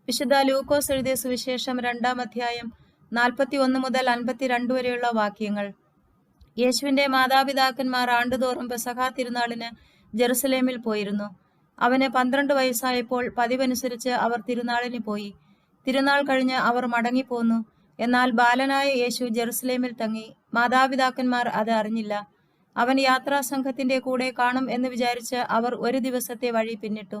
വിശുദ്ധ ലൂക്കോസ് എഴുതിയ സുവിശേഷം 2-ാം അധ്യായം 41 മുതൽ 52 വരെയുള്ള വാക്യങ്ങൾ. യേശുവിന്റെ മാതാപിതാക്കന്മാർ ആണ്ടുതോറും പെസഹാ തിരുനാളിന് ജെറുസലേമിൽ പോയിരുന്നു. അവന് 12 വയസ്സായപ്പോൾ പതിവനുസരിച്ച് അവർ തിരുനാളിന് പോയി. തിരുനാൾ കഴിഞ്ഞ് അവർ മടങ്ങിപ്പോന്നു. എന്നാൽ ബാലനായ യേശു ജെറുസലേമിൽ തങ്ങി. മാതാപിതാക്കന്മാർ അത് അറിഞ്ഞില്ല. അവൻ യാത്രാസംഘത്തിന്റെ കൂടെ കാണും എന്ന് വിചാരിച്ച് അവർ ഒരു ദിവസത്തെ വഴി പിന്നിട്ടു.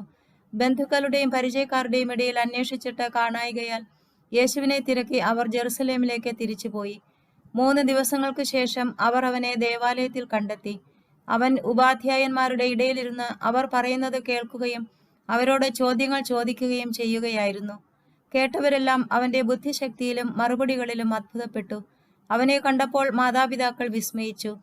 ബന്ധുക്കളുടെയും പരിചയക്കാരുടെയും ഇടയിൽ അന്വേഷിച്ചിട്ട് കാണായികയാൽ യേശുവിനെ തിരക്കി അവർ ജെറുസലേമിലേക്ക് തിരിച്ചുപോയി. 3 ദിവസങ്ങൾക്ക് ശേഷം അവർ അവനെ ദേവാലയത്തിൽ കണ്ടെത്തി. അവൻ ഉപാധ്യായന്മാരുടെ ഇടയിലിരുന്ന് അവർ പറയുന്നത് കേൾക്കുകയും അവരോട് ചോദ്യങ്ങൾ ചോദിക്കുകയും ചെയ്യുകയായിരുന്നു. കേട്ടവരെല്ലാം അവന്റെ ബുദ്ധിശക്തിയിലും മറുപടികളിലും അത്ഭുതപ്പെട്ടു. അവനെ കണ്ടപ്പോൾ മാതാപിതാക്കൾ വിസ്മയിച്ചു.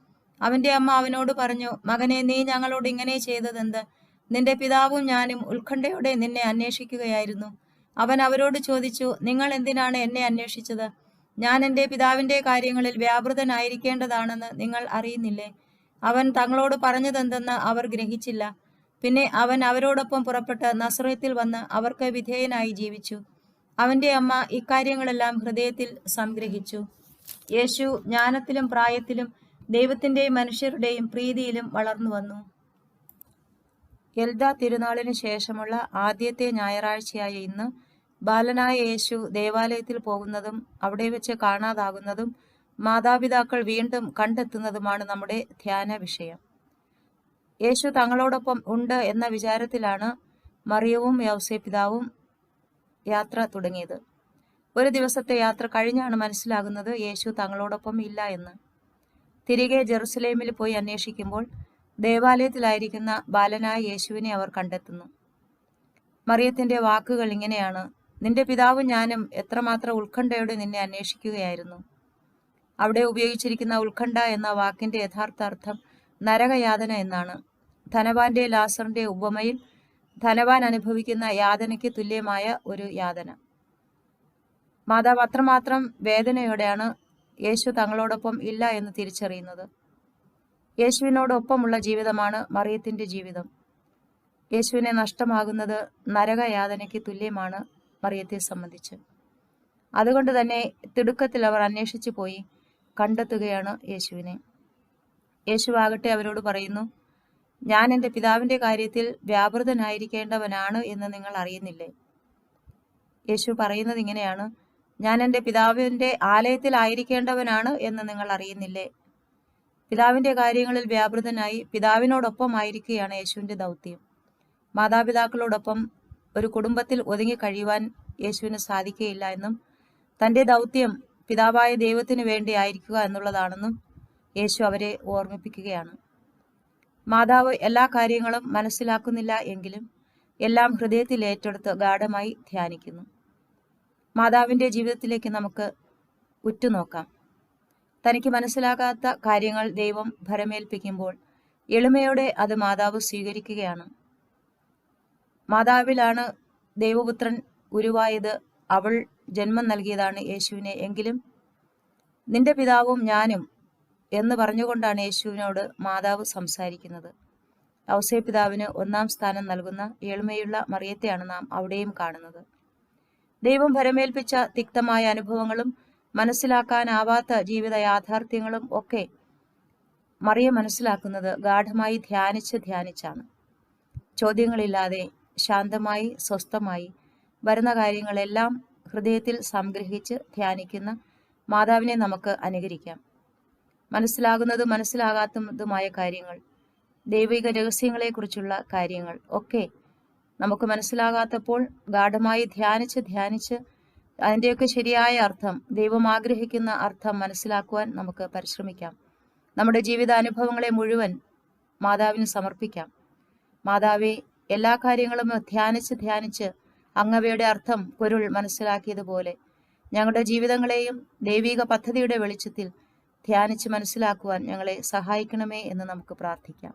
അവന്റെ അമ്മ അവനോട് പറഞ്ഞു, "മകനെ, നീ ഞങ്ങളോട് ഇങ്ങനെ ചെയ്തതെന്ത്? നിന്റെ പിതാവും ഞാനും ഉത്കണ്ഠയോടെ നിന്നെ അന്വേഷിക്കുകയായിരുന്നു." അവൻ അവരോട് ചോദിച്ചു, "നിങ്ങൾ എന്തിനാണ് എന്നെ അന്വേഷിച്ചത്? ഞാൻ എൻ്റെ പിതാവിൻ്റെ കാര്യങ്ങളിൽ വ്യാപൃതനായിരിക്കേണ്ടതാണെന്ന് നിങ്ങൾ അറിയുന്നില്ലേ?" അവൻ തങ്ങളോട് പറഞ്ഞതെന്തെന്ന് അവർ ഗ്രഹിച്ചില്ല. പിന്നെ അവൻ അവരോടൊപ്പം പുറപ്പെട്ട് നസറേത്തിൽ വന്ന് അവർക്ക് വിധേയനായി ജീവിച്ചു. അവന്റെ അമ്മ ഇക്കാര്യങ്ങളെല്ലാം ഹൃദയത്തിൽ സംഗ്രഹിച്ചു. യേശു ജ്ഞാനത്തിലും പ്രായത്തിലും ദൈവത്തിൻ്റെയും മനുഷ്യരുടെയും പ്രീതിയിലും വളർന്നു വന്നു. എൽദാ തിരുനാളിന് ശേഷമുള്ള ആദ്യത്തെ ഞായറാഴ്ചയായ ഇന്ന് ബാലനായ യേശു ദേവാലയത്തിൽ പോകുന്നതും അവിടെ വെച്ച് കാണാതാകുന്നതും മാതാപിതാക്കൾ വീണ്ടും കണ്ടെത്തുന്നതുമാണ് നമ്മുടെ ധ്യാന വിഷയം. യേശു തങ്ങളോടൊപ്പം ഉണ്ട് എന്ന വിചാരത്തിലാണ് മറിയവും യൗസേപ്പിതാവും യാത്ര തുടങ്ങിയത്. ഒരു ദിവസത്തെ യാത്ര കഴിഞ്ഞാണ് മനസ്സിലാകുന്നത് യേശു തങ്ങളോടൊപ്പം ഇല്ല എന്ന്. തിരികെ ജെറുസലേമിൽ പോയി അന്വേഷിക്കുമ്പോൾ ദേവാലയത്തിലായിരിക്കുന്ന ബാലനായ യേശുവിനെ അവർ കണ്ടെത്തുന്നു. മറിയത്തിന്റെ വാക്കുകൾ ഇങ്ങനെയാണ്: "നിന്റെ പിതാവും ഞാനും എത്രമാത്രം ഉത്കണ്ഠയോടെ നിന്നെ അന്വേഷിക്കുകയായിരുന്നു." അവിടെ ഉപയോഗിച്ചിരിക്കുന്ന ഉത്കണ്ഠ എന്ന വാക്കിന്റെ യഥാർത്ഥ അർത്ഥം നരകയാതന എന്നാണ്. ധനവാന്റെ ലാസറിന്റെ ഉപമയിൽ ധനവാൻ അനുഭവിക്കുന്ന യാതനയ്ക്ക് തുല്യമായ ഒരു യാതന. മാതാവ് അത്രമാത്രം വേദനയോടെയാണ് യേശു തങ്ങളോടൊപ്പം ഇല്ല എന്ന് തിരിച്ചറിയുന്നത്. യേശുവിനോടൊപ്പമുള്ള ജീവിതമാണ് മറിയത്തിന്റെ ജീവിതം. യേശുവിനെ നഷ്ടമാകുന്നത് നരകയാതനയ്ക്ക് തുല്യമാണ് മറിയത്തെ സംബന്ധിച്ച്. അതുകൊണ്ട് തന്നെ തിടുക്കത്തിൽ അവർ അന്വേഷിച്ചു പോയി കണ്ടെത്തുകയാണ് യേശുവിനെ. യേശുവാകട്ടെ അവരോട് പറയുന്നു, "ഞാൻ എൻ്റെ പിതാവിൻ്റെ കാര്യത്തിൽ വ്യാപൃതനായിരിക്കേണ്ടവനാണ് എന്ന് നിങ്ങൾ അറിയുന്നില്ലേ?" യേശു പറയുന്നത് ഇങ്ങനെയാണ്: "ഞാൻ എൻ്റെ പിതാവിൻ്റെ ആലയത്തിലായിരിക്കേണ്ടവനാണ് എന്ന് നിങ്ങൾ അറിയുന്നില്ലേ?" പിതാവിൻ്റെ കാര്യങ്ങളിൽ വ്യാപൃതനായി പിതാവിനോടൊപ്പമായിരിക്കുകയാണ് യേശുവിൻ്റെ ദൗത്യം. മാതാപിതാക്കളോടൊപ്പം ഒരു കുടുംബത്തിൽ ഒതുങ്ങി കഴിയുവാൻ യേശുവിന് സാധിക്കുകയില്ല എന്നും തൻ്റെ ദൗത്യം പിതാവായ ദൈവത്തിനു വേണ്ടി ആയിരിക്കുക എന്നുള്ളതാണെന്നും യേശു അവരെ ഓർമ്മിപ്പിക്കുകയാണ്. മാതാവ് എല്ലാ കാര്യങ്ങളും മനസ്സിലാക്കുന്നില്ല എങ്കിലും എല്ലാം ഹൃദയത്തിൽ ഏറ്റെടുത്ത് ഗാഢമായി ധ്യാനിക്കുന്നു. മാതാവിൻ്റെ ജീവിതത്തിലേക്ക് നമുക്ക് ഉറ്റുനോക്കാം. തനിക്ക് മനസ്സിലാകാത്ത കാര്യങ്ങൾ ദൈവം ഭരമേൽപ്പിക്കുമ്പോൾ എളിമയോടെ അത് മാതാവ് സ്വീകരിക്കുകയാണ്. മാതാവിലാണ് ദൈവപുത്രൻ ഉരുവായത്, അവൾ ജന്മം നൽകിയതാണ് യേശുവിനെ. എങ്കിലും നിന്റെ പിതാവും ഞാനും എന്ന് പറഞ്ഞുകൊണ്ടാണ് യേശുവിനോട് മാതാവ് സംസാരിക്കുന്നത്. ഔസേപ്പിതാവിന് 1-ാം സ്ഥാനം നൽകുന്ന എളിമയുള്ള മറിയത്തെയാണ് നാം അവിടെയും കാണുന്നത്. ദൈവം ഭരമേൽപ്പിച്ച തിക്തമായ അനുഭവങ്ങളും മനസ്സിലാക്കാനാവാത്ത ജീവിത യാഥാർത്ഥ്യങ്ങളും ഒക്കെ മറിയം മനസ്സിലാക്കുന്നത് ഗാഢമായി ധ്യാനിച്ചാണ്. ചോദ്യങ്ങളില്ലാതെ ശാന്തമായി സ്വസ്ഥമായി വരുന്ന കാര്യങ്ങളെല്ലാം ഹൃദയത്തിൽ സംഗ്രഹിച്ച് ധ്യാനിക്കുന്ന മാതാവിനെ നമുക്ക് അനുകരിക്കാം. മനസ്സിലാകുന്നതും മനസ്സിലാകാത്തതുമായ കാര്യങ്ങൾ, ദൈവിക രഹസ്യങ്ങളെക്കുറിച്ചുള്ള കാര്യങ്ങൾ ഒക്കെ നമുക്ക് മനസ്സിലാകാത്തപ്പോൾ ഗാഢമായി ധ്യാനിച്ച് അതിൻ്റെയൊക്കെ ശരിയായ അർത്ഥം, ദൈവം ആഗ്രഹിക്കുന്ന അർത്ഥം മനസ്സിലാക്കുവാൻ നമുക്ക് പരിശ്രമിക്കാം. നമ്മുടെ ജീവിതാനുഭവങ്ങളെ മുഴുവൻ മാതാവിന് സമർപ്പിക്കാം. മാതാവെ, എല്ലാ കാര്യങ്ങളും ധ്യാനിച്ച് അങ്ങവയുടെ അർത്ഥം പൊരുൾ മനസ്സിലാക്കിയതുപോലെ ഞങ്ങളുടെ ജീവിതങ്ങളെയും ദൈവിക പദ്ധതിയുടെ വെളിച്ചത്തിൽ ധ്യാനിച്ച് മനസ്സിലാക്കുവാൻ ഞങ്ങളെ സഹായിക്കണമേ എന്ന് നമുക്ക് പ്രാർത്ഥിക്കാം.